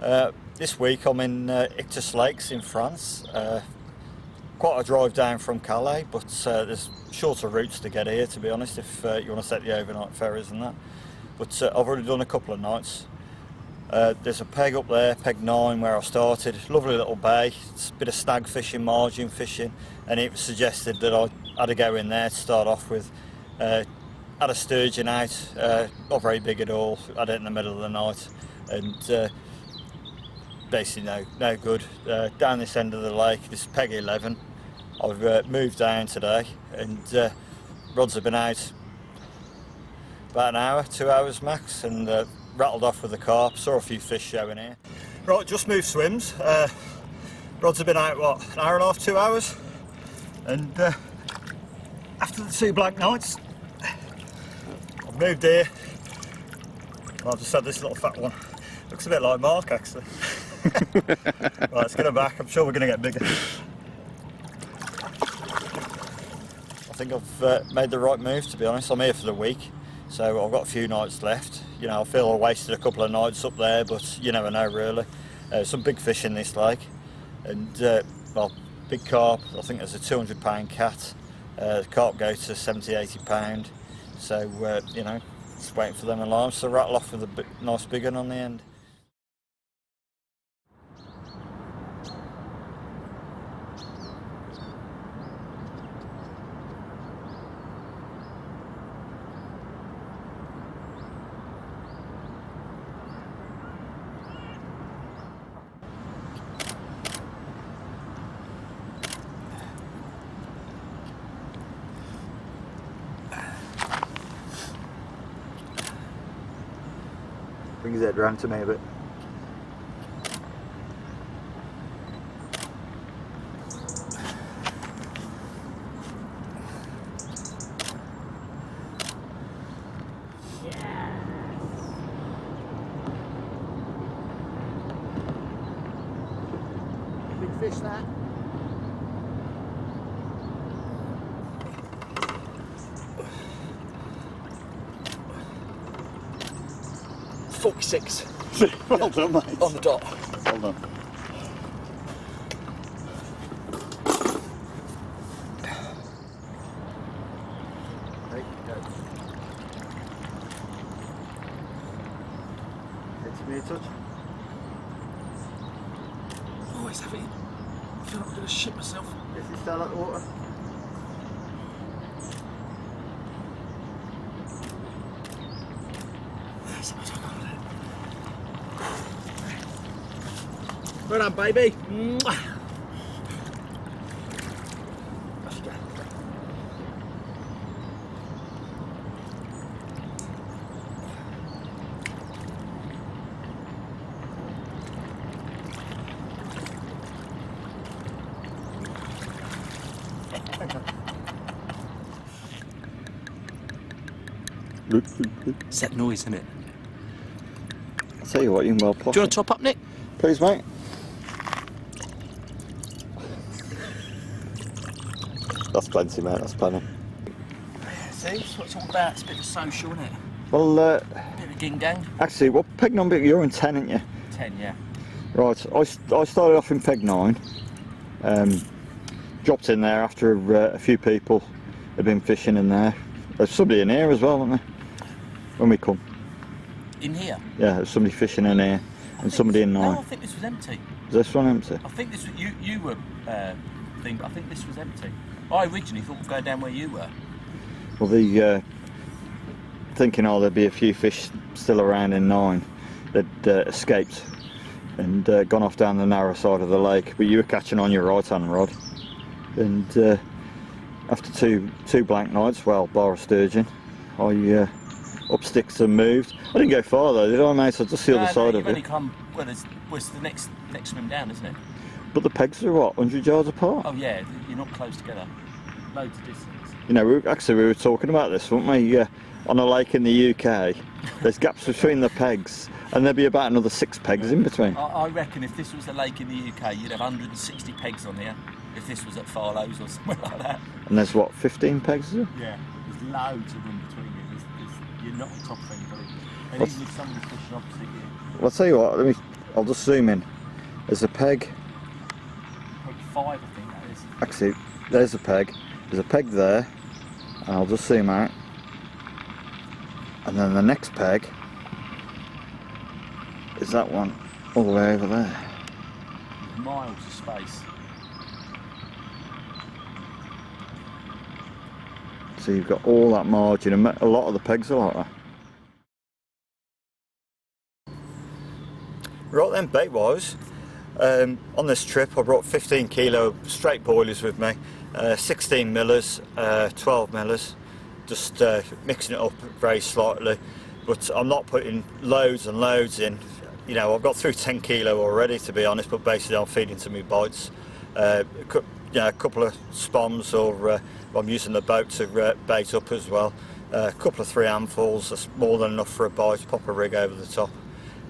This week I'm in Iktus Lakes in France. Quite a drive down from Calais, but there's shorter routes to get here, to be honest, if you want to set the overnight ferries and that. But I've already done a couple of nights. There's a peg up there, peg 9, where I started. Lovely little bay. It's a bit of stag fishing, margin fishing, and it was suggested that I had to go in there to start off with. Had a sturgeon out, not very big at all. Had it in the middle of the night, and basically no good. Down this end of the lake, this is peg 11. I've moved down today, and rods have been out about an hour, 2 hours max, and rattled off with the carp. Saw a few fish showing here. Right, just moved swims. Rods have been out, what, an hour and a half, 2 hours? And after the 2 blank nights, I've moved here. I've just had this little fat one. Looks a bit like Mark, actually. Right, let's get him back. I'm sure we're going to get bigger. I think I've made the right move, to be honest. I'm here for the week, so I've got a few nights left. You know, I feel I wasted a couple of nights up there, but you never know, really. Some big fish in this lake, and well, big carp. I think there's a 200-pound cat. The carp go to 70-80 pound. So you know, just waiting for them alarms to rattle off with a nice big one on the end. Bring his head round to me a bit. Big fish, that. .46. Well done, mate. On the dot. Well done. Hey, go. Hit me a touch. Oh, it's heavy. I feel like I'm going to shit myself. Is he still at the water? Well done, baby. Mwah. It's that noise, isn't it? I'll tell you what, you can well pop. Do you want to top up, Nick? Please, mate. That's plenty, mate, that's plenty. See, that's what it's all about. It's a bit of social, isn't it? Well, a bit of ging gang. actually, what peg number? You're in 10, aren't you? 10, yeah. Right, I started off in peg 9. Dropped in there after a few people had been fishing in there. There's somebody in here as well, isn't there? When we come. In here? Yeah, there's somebody fishing in here and somebody in 9. No, I think this was empty. Is this one empty? I think this was, you were thing, but I think this was empty. I originally thought we'd go down where you were. Well, the thinking, there'd be a few fish still around in 9 that escaped and gone off down the narrow side of the lake, but you were catching on your right hand rod, and after two blank nights, well, bar a sturgeon, I up sticks and moved. I didn't go far though, did I, mate? I just the other side of you've only it. come, well, was the next swim down, isn't it? But the pegs are what, 100 yards apart? Oh yeah, you're not close together. Loads of distance. You know, we were talking about this, weren't we? On a lake in the UK, there's gaps between the pegs, and there'd be about another 6 pegs in between. I reckon if this was a lake in the UK, you'd have 160 pegs on here. If this was at Farlow's or somewhere like that. And there's what, 15 pegs, is there? Yeah, there's loads of room between you. You're not on top of anybody. And What's... even if somebody's fishing opposite you. Well, I'll tell you what, I'll just zoom in. There's a peg. Peg 5, I think that is. Actually, there's a peg. There's a peg there, and I'll just zoom out. And then the next peg is that one all the way over there. Miles of space. So you've got all that margin, and a lot of the pegs are like that. Right then, bait wise, on this trip I brought 15 kilo straight boilies with me, 16 millers, 12 millers, just mixing it up very slightly, but I'm not putting loads and loads in. You know, I've got through 10 kilo already, to be honest, but basically I'm feeding to my bites. You know, a couple of spoms, or I'm using the boat to bait up as well. A couple of 3 handfuls, that's more than enough for a bite. Pop a rig over the top,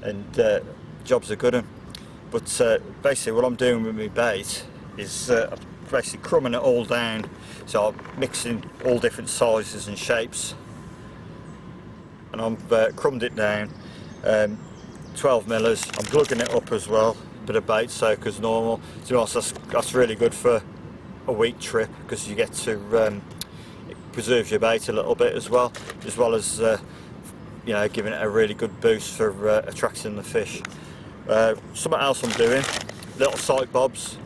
and job's a good one. But basically what I'm doing with my bait is basically crumbing it all down. So I'm mixing all different sizes and shapes, and I've crumbed it down. 12 millers, I'm glugging it up as well, bit of bait soak as normal. To be honest, that's really good for a week trip, because you get to it preserves your bait a little bit as well as you know, giving it a really good boost for attracting the fish. Something else I'm doing, little sight bobs.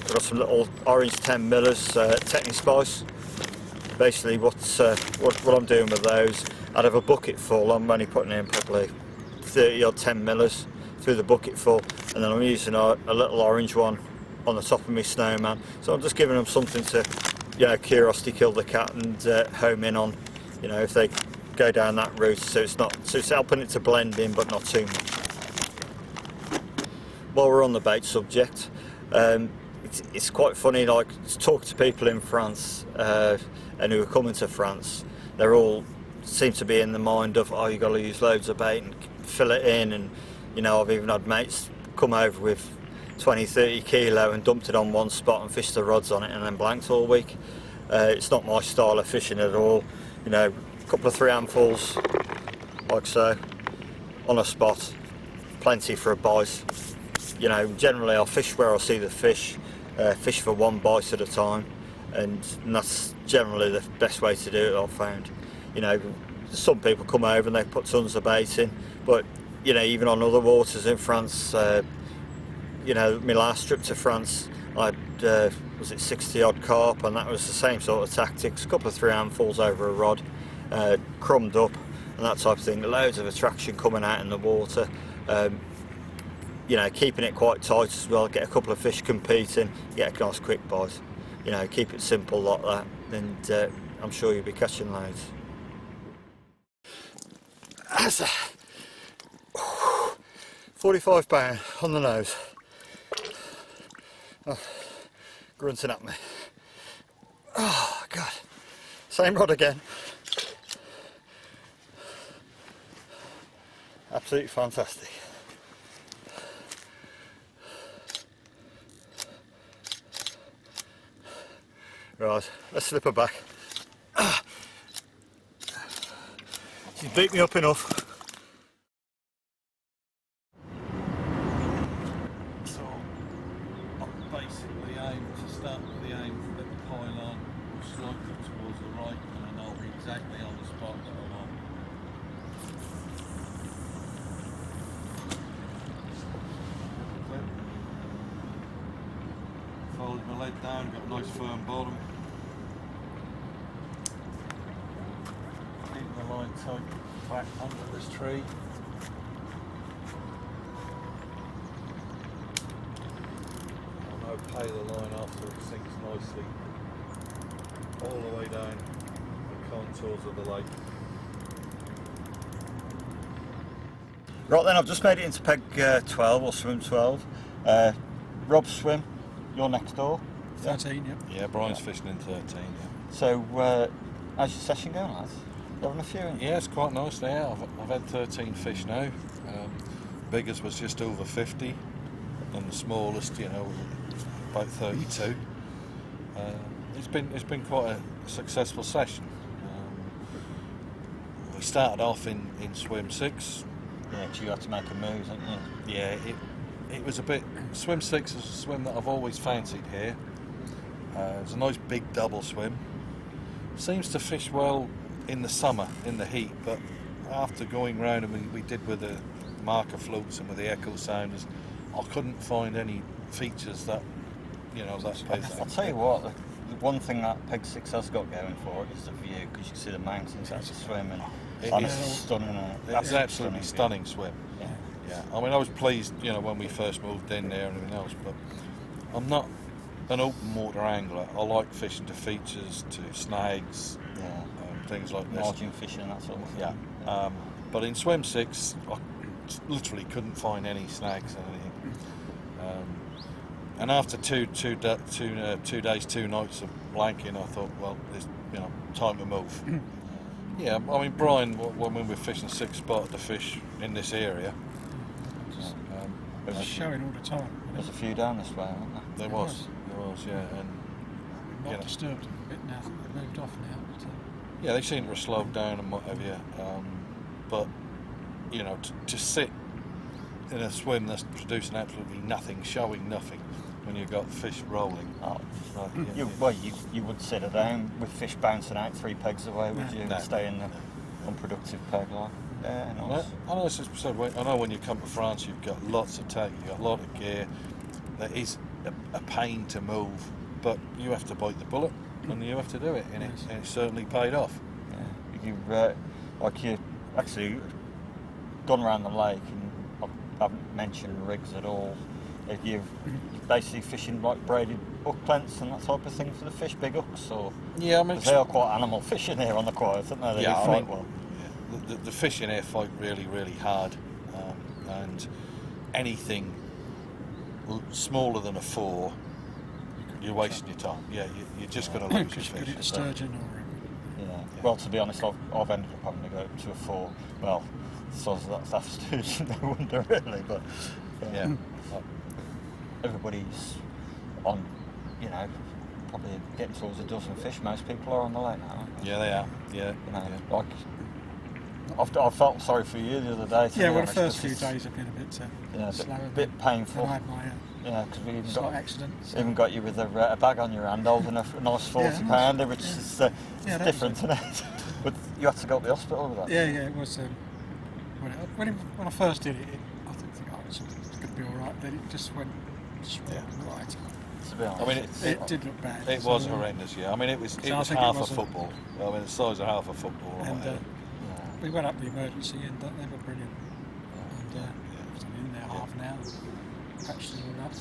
I've got some little orange 10 millers, Technispice. Basically what I'm doing with those, out of a bucket full, I'm only putting in probably 30 or 10 millers through the bucket full, and then I'm using a little orange one on the top of my snowman. So I'm just giving them something to, you know, curiosity kill the cat, and home in on, you know, if they go down that route. So it's helping it to blend in, but not too much. While we're on the bait subject, it's quite funny, like, to talk to people in France and who are coming to France. They're all seem to be in the mind of, oh, you got to use loads of bait and fill it in. And you know, I've even had mates come over with 20-30 kilo and dumped it on one spot and fished the rods on it and then blanked all week. It's not my style of fishing at all. You know, a couple of 3 handfuls like so on a spot, plenty for a bite. You know, generally I'll fish where I see the fish, fish for 1 bite at a time, and that's generally the best way to do it, I've found. You know, some people come over and they put tons of bait in, but you know, even on other waters in France, you know, my last trip to France, I had, was it 60 odd carp, and that was the same sort of tactics, a couple of 3 handfuls over a rod, crumbed up and that type of thing, loads of attraction coming out in the water. You know, keeping it quite tight as well, get a couple of fish competing, get a nice quick bite. You know, keep it simple like that, and I'm sure you'll be catching loads. That's a 45 pound on the nose. Oh, grunting at me. Oh God, same rod again. Absolutely fantastic. Right, let's slip her back. She's beat me up enough. So, I basically aim to start with the aim at the pylon, or slightly towards the right, and I'll be exactly on the spot that I want. Fold my lead down, got a nice firm bottom. Keep the line tight back under this tree. I'll now play the line after it sinks nicely all the way down the contours of the lake. Right then, I've just made it into peg 12 or swim 12. Rob's swim. You're next door? 13, yeah. Yeah, Brian's fishing in 13, yeah. So, how's your session going, lads? You having a few? Yeah, it's quite nice now. I've had 13 fish now. Biggest was just over 50, and the smallest, you know, about 32. It's been quite a successful session. We started off in swim 6. Yeah, 'cause you had to make a move, didn't you? Yeah, it was a bit. Swim 6 is a swim that I've always fancied here. It's a nice big double swim. Seems to fish well in the summer, in the heat, but after going round and we did with the marker floats and with the echo sounders, I couldn't find any features that, that I'll tell you what, the one thing that Peg 6 has got going for it is the view, because you can see the mountains as you swim, and it's stunning. It's absolutely stunning swim. Yeah. Yeah, I mean, I was pleased, when we first moved in there and everything else, but I'm not an open water angler. I like fishing to features, to snags, things like this. Margin fishing and that sort of thing. Yeah. But in swim 6, I literally couldn't find any snags and anything. And after two days, 2 nights of blanking, I thought, well, it's time to move. Yeah, I mean, Brian, when we were fishing 6, spotted the fish in this area. It was showing all the time. There's a few down this way, aren't there? There was, yeah, and not disturbed a bit now. I think they've moved off now. But, yeah, they seem to have slowed down and what have you. But to sit in a swim that's producing absolutely nothing, showing nothing, when you've got fish rolling. Oh, like, you would sit it down with fish bouncing out 3 pegs away, would you? No. Stay in the unproductive peg line. Yeah, nice. I know, as I said, I know when you come to France, you've got lots of tech, you've got a lot of gear. That is a pain to move, but you have to bite the bullet, and you have to do it, and it certainly paid off. Yeah, you actually gone around the lake, and I haven't mentioned rigs at all. If you're basically fishing like braided hook lengths and that type of thing for the fish, big hooks, or yeah, I mean, they are quite animal fishing here on the quiet, aren't they? They fight well. Yeah, the fish in here fight really, really hard, and anything smaller than a 4, you're wasting your time. Yeah, you're just going to lose your fish. Could it sturgeon or? Yeah. Well, to be honest, I've ended up having to go up to a 4. Well, so that's sturgeon, no wonder really, but yeah. Everybody's on, probably getting towards a dozen fish. Most people are on the lake now. Yeah, they are. Yeah. Like I felt sorry for you the other day. Yeah, well, the first few days have been a bit slower. A bit painful. I had my because we slight accident. So. Even got you with a bag on your hand holding a nice 40 pounder, which is different, isn't it? But you had to go to the hospital with that. Yeah, it was. When I first did it, I didn't think it's going to be all right. Then it just went right up. To be honest, I mean, it did look bad. It was horrendous. Yeah, I mean, it was half a football. I mean, the size of half a football. And we went up the emergency, and they were brilliant. And I was in there half an hour, patched it all up.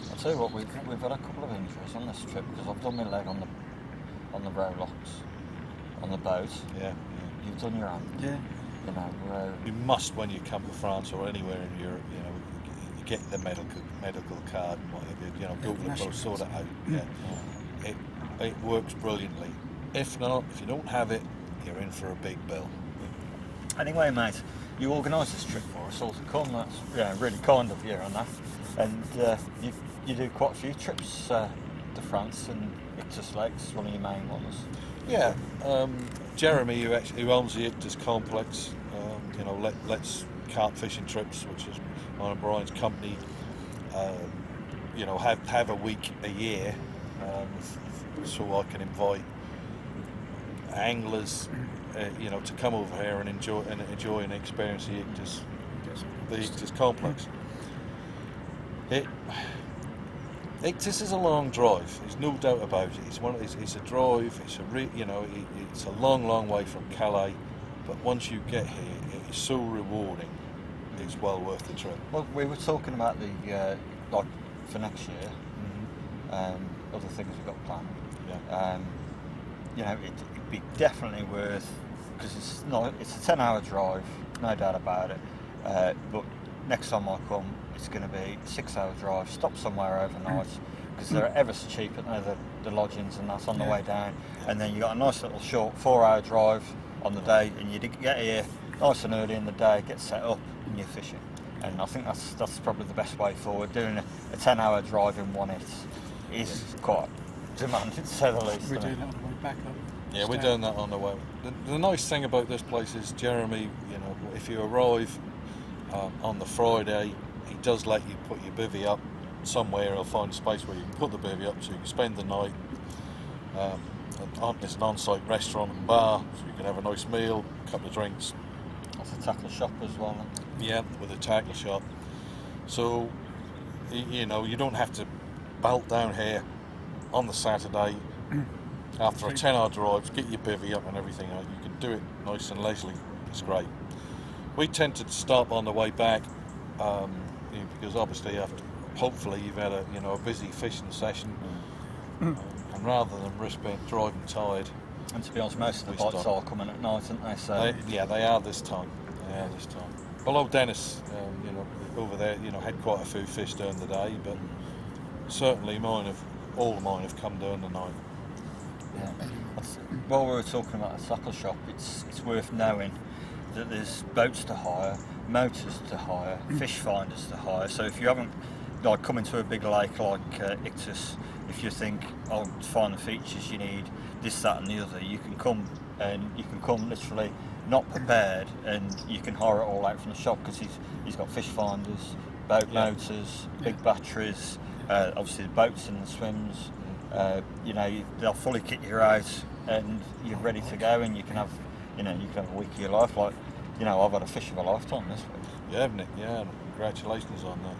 I'll tell you what, we've had a couple of injuries on this trip, because I've done my leg on the rowlocks, on the boat. Yeah. You've done your hand. Yeah. You must, when you come to France or anywhere in Europe, you get the medical card and whatever. Google it, sort it out. Yeah. It works brilliantly. If not, if you don't have it, you're in for a big bill. Anyway, mate, you organised this trip for us all to come. That's really kind of you on that. And you do quite a few trips to France and Iktus Lakes, one of your main ones. Yeah, Jeremy, who owns the Iktus complex, lets carp fishing trips, which is one of Brian's company. Have a week a year, so I can invite anglers, to come over here and enjoy and experience the Iktus complex. Iktus is a long drive. There's no doubt about it. It's a drive. It's a long way from Calais. But once you get here, it is so rewarding. It's well worth the trip. Well, we were talking about the for next year. Other things we've got planned. Yeah. It'd be definitely worth, because it's a 10-hour drive, no doubt about it. But next time I come, it's going to be a 6-hour drive, stop somewhere overnight, because they're ever so cheap, the lodgings and that on the way down. And then you got a nice little short 4-hour drive on the day, and you get here nice and early in the day, get set up, and you're fishing. And I think that's probably the best way forward. Doing a 10-hour drive in one hit is quite demanding, to say the least. We're doing that on the way back up. Yeah, we're doing that on the way. The nice thing about this place is, Jeremy, if you arrive on the Friday, he does let you put your bivvy up somewhere. He'll find a space where you can put the bivvy up so you can spend the night. There's an on-site restaurant and bar, so you can have a nice meal, a couple of drinks. That's a tackle shop as well. Yeah, with a tackle shop. So, you know, you don't have to bolt down here on the Saturday after a 10-hour drive, get your bivvy up and everything. You can do it nice and leisurely. It's great. We tend to stop on the way back because obviously hopefully you've had a busy fishing session, and rather than risk being driving tired. And to be honest, most of the bites are coming at night, aren't they? So They are this time. Although Dennis, over there, had quite a few fish during the day, but certainly all of mine have come during the night. yeah. While we were talking about the tackle shop, it's worth knowing that there's boats to hire, motors to hire, fish finders to hire. So if you haven't come into a big lake like Iktus, if you think, to find the features you need, this, that and the other, you can come literally not prepared, and you can hire it all out from the shop, because he's got fish finders, boat motors, big batteries, obviously the boats and the swims. They'll fully kit you out, and you're ready to go, and you can have a week of your life. Like, I've had a fish of a lifetime this week. Yeah, haven't it? Yeah, congratulations on that.